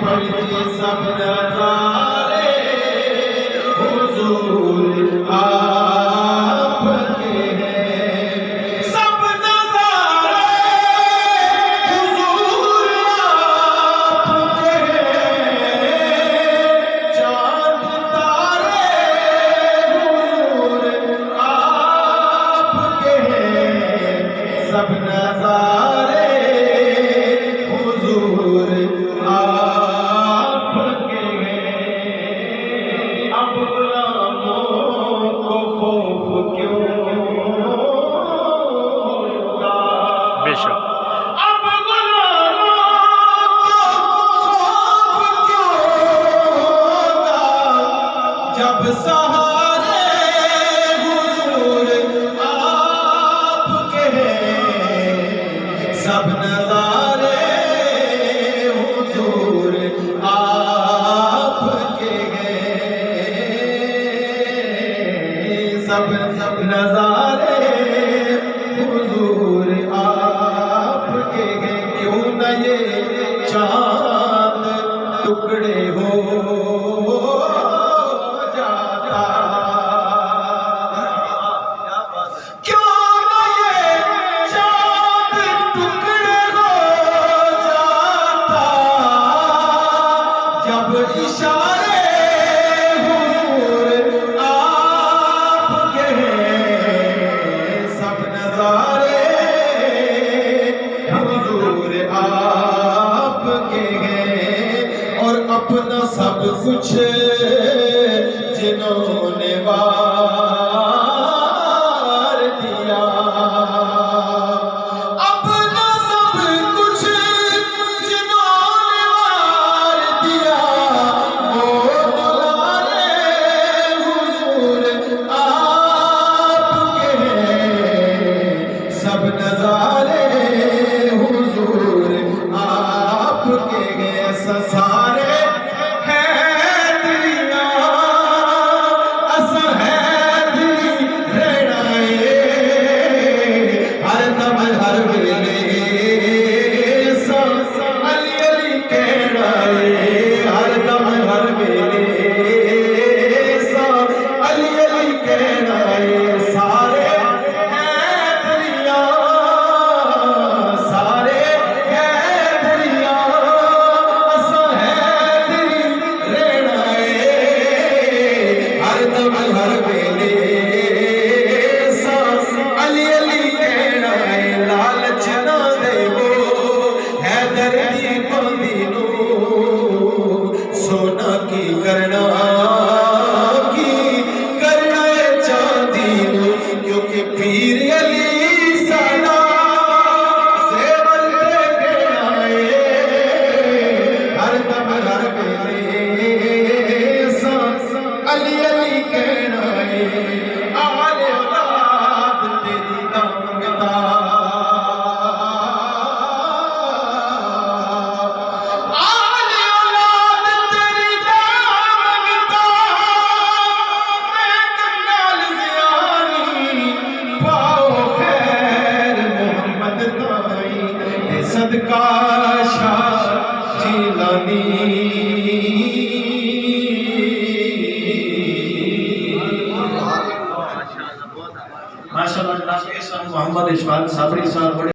पढ़िए सब नज़ारे हुजूर आपके हैं। सब नज़ारे हुजूर आपके हैं। चाँद तारे हुजूर आपके हैं। सब नज़ारे हुजूर आपके हैं। अब गुलामों को खौफ क्यों होगा? बेशक अब गुलामों को खौफ क्यों होगा? जब सहारे हुजूर आपके हैं। सब नज़ारे हुजूर आपके हैं। सब नज़ारे हुजूर आपके हैं। क्यों न ये चाँद टुकड़े हो जाता? क्यों न ये चाँद टुकड़े हो जाता? जब इशारे हुजूर आपके हैं। सब नज़ारे हुजूर आपके हैं। और अपना सब कुछ जिन्होंने वार दिया, अपना सब कुछ जिन्होंने वार दिया, वो दुलारे हुजूर आपके हैं। सब नज़ारे हुजूर आपके हैं। सारे सोना की करना चांदी नो, क्योंकि पीर अली साना सेवल लेके आए। हर दम हर वेले अली अली कहना है। आले औलाद तेरी दामगदा, सदका शाह जीलानी। माशाअल्लाह जनाब मोहम्मद इशफाक साबरी साहब